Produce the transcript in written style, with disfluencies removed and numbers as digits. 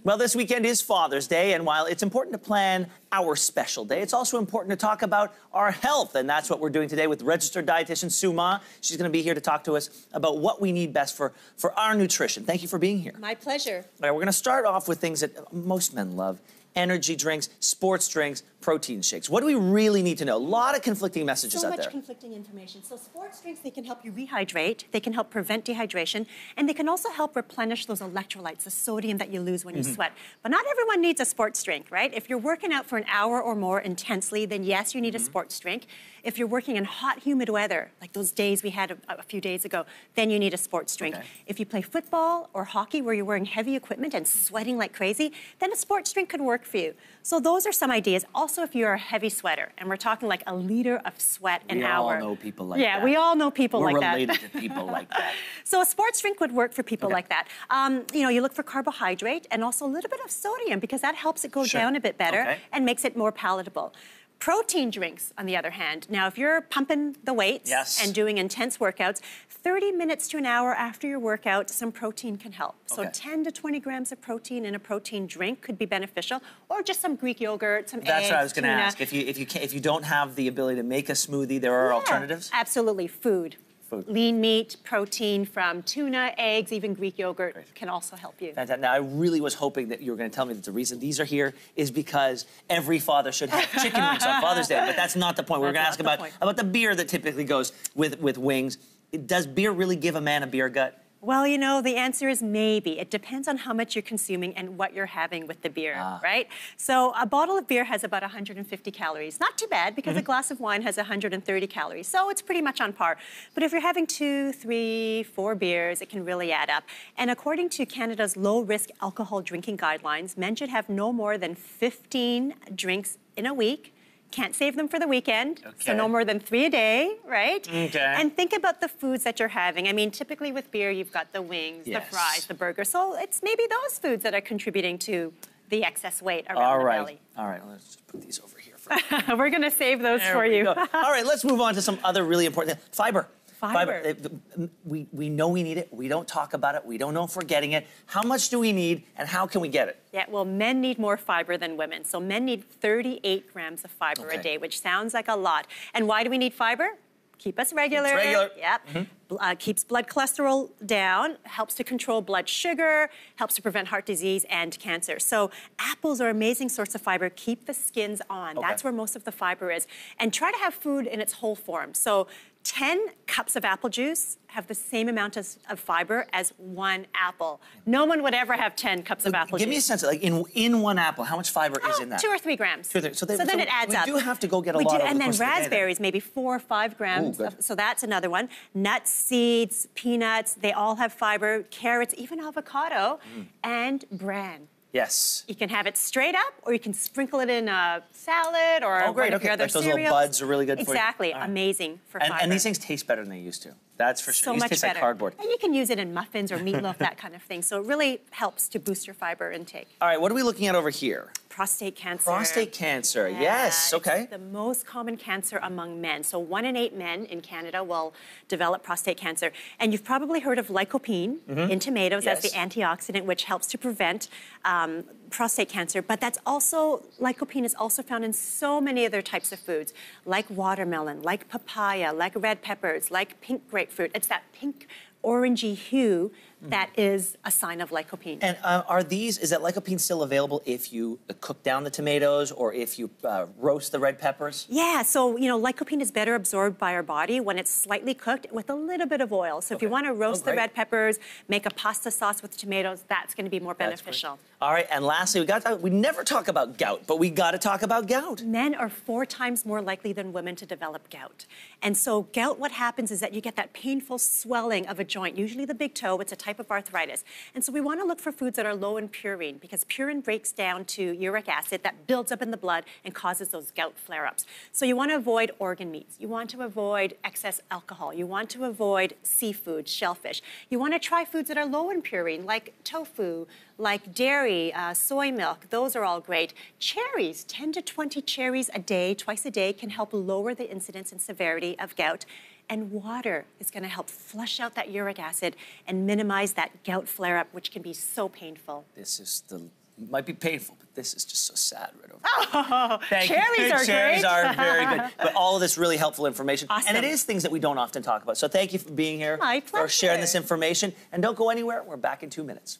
Well, this weekend is Father's Day, and while it's important to plan our special day, it's also important to talk about our health, and that's what we're doing today with registered dietitian Sue Mah. She's going to be here to talk to us about what we need best for our nutrition. Thank you for being here. My pleasure. All right, we're going to start off with things that most men love: energy drinks, sports drinks, protein shakes. What do we really need to know? A lot of conflicting messages out there. So much conflicting information. So sports drinks, they can help you rehydrate, they can help prevent dehydration, and they can also help replenish those electrolytes, the sodium that you lose when you sweat. But not everyone needs a sports drink, right? If you're working out for an hour or more intensely, then yes, you need a sports drink. If you're working in hot, humid weather, like those days we had a few days ago, then you need a sports drink. Okay. If you play football or hockey where you're wearing heavy equipment and sweating like crazy, then a sports drink could work for you. So those are some ideas. Also, if you're a heavy sweater, and we're talking like a liter of sweat an hour. We all know people like that. Yeah, we all know people like that. We're related to people like that. So a sports drink would work for people like that. You know, you look for carbohydrate and also a little bit of sodium because that helps it go down a bit better and makes it more palatable. Protein drinks, on the other hand. Now, if you're pumping the weights and doing intense workouts, 30 minutes to an hour after your workout, some protein can help. So 10 to 20 grams of protein in a protein drink could be beneficial, or just some Greek yogurt, some eggs, That's what I was going to tuna. ask. If you don't have the ability to make a smoothie, there are alternatives? Absolutely. Food. Lean meat, protein from tuna, eggs, even Greek yogurt can also help you. Fantastic. Now, I really was hoping that you were going to tell me that the reason these are here is because every father should have chicken wings on Father's Day, but that's not the point. We're going to ask about the beer that typically goes with wings. Does beer really give a man a beer gut? Well, you know, the answer is maybe. It depends on how much you're consuming and what you're having with the beer, right? So a bottle of beer has about 150 calories. Not too bad, because a glass of wine has 130 calories. So it's pretty much on par. But if you're having 2, 3, 4 beers, it can really add up. And according to Canada's low-risk alcohol drinking guidelines, men should have no more than 15 drinks in a week. Can't save them for the weekend, so no more than 3 a day, right? And think about the foods that you're having. I mean, typically with beer, you've got the wings, the fries, the burger. So it's maybe those foods that are contributing to the excess weight around the belly. All right, let's just put these over here for We're going to save those for you. All right, let's move on to some other really important things. Fiber. Fiber. We know we need it. We don't talk about it. We don't know if we're getting it. How much do we need, and how can we get it? Yeah, well, men need more fiber than women. So men need 38 grams of fiber a day, which sounds like a lot. And why do we need fiber? Keep us regular. It's regular. Yep. Keeps blood cholesterol down, helps to control blood sugar, helps to prevent heart disease and cancer. So apples are an amazing source of fiber. Keep the skins on. That's where most of the fiber is. And try to have food in its whole form. So 10 cups of apple juice have the same amount of fiber as 1 apple. No one would ever have 10 cups of apple juice. Give me a sense, like in 1 apple, how much fiber is in that? 2 or 3 grams. So then it adds up. We do have to go get a lot of. And then raspberries, maybe 4 or 5 grams. So that's another one. Nuts, seeds, peanuts, they all have fiber. Carrots, even avocado, and bran. Yes. You can have it straight up, or you can sprinkle it in a salad or one of your other like those cereals. Little buds are really good for you. Exactly. Amazing for fiber. And these things taste better than they used to. That's for sure. So much taste better. Like cardboard. And you can use it in muffins or meatloaf, that kind of thing. So it really helps to boost your fiber intake. All right, what are we looking at over here? Prostate cancer. Prostate cancer, yes, okay. It's the most common cancer among men. So 1 in 8 men in Canada will develop prostate cancer. And you've probably heard of lycopene in tomatoes as the antioxidant, which helps to prevent prostate cancer. But that's also, lycopene is also found in so many other types of foods, like watermelon, like papaya, like red peppers, like pink grapefruit. It's that pink orangey hue that is a sign of lycopene. And is that lycopene still available if you cook down the tomatoes or if you roast the red peppers? Yeah, so, you know, lycopene is better absorbed by our body when it's slightly cooked with a little bit of oil. So if you want to roast the red peppers, make a pasta sauce with tomatoes, that's going to be more beneficial. All right, and lastly, we never talk about gout, but we got to talk about gout. Men are 4 times more likely than women to develop gout. And so gout, what happens is that you get that painful swelling of a joint, usually the big toe. It's a type of arthritis. And so we want to look for foods that are low in purine, because purine breaks down to uric acid that builds up in the blood and causes those gout flare-ups. So you want to avoid organ meats. You want to avoid excess alcohol. You want to avoid seafood, shellfish. You want to try foods that are low in purine, like tofu, like dairy, soy milk. Those are all great. Cherries, 10 to 20 cherries a day, twice a day, can help lower the incidence and severity of gout. And water is going to help flush out that uric acid and minimize that gout flare-up, which can be so painful. This is the It might be painful, but this is just so sad right over Oh, Thank you. cherries are Cherries great. are very good. But all of this really helpful information. Awesome. And it is things that we don't often talk about. So thank you for being here. My For sharing pleasure. this information. And don't go anywhere. We're back in 2 minutes.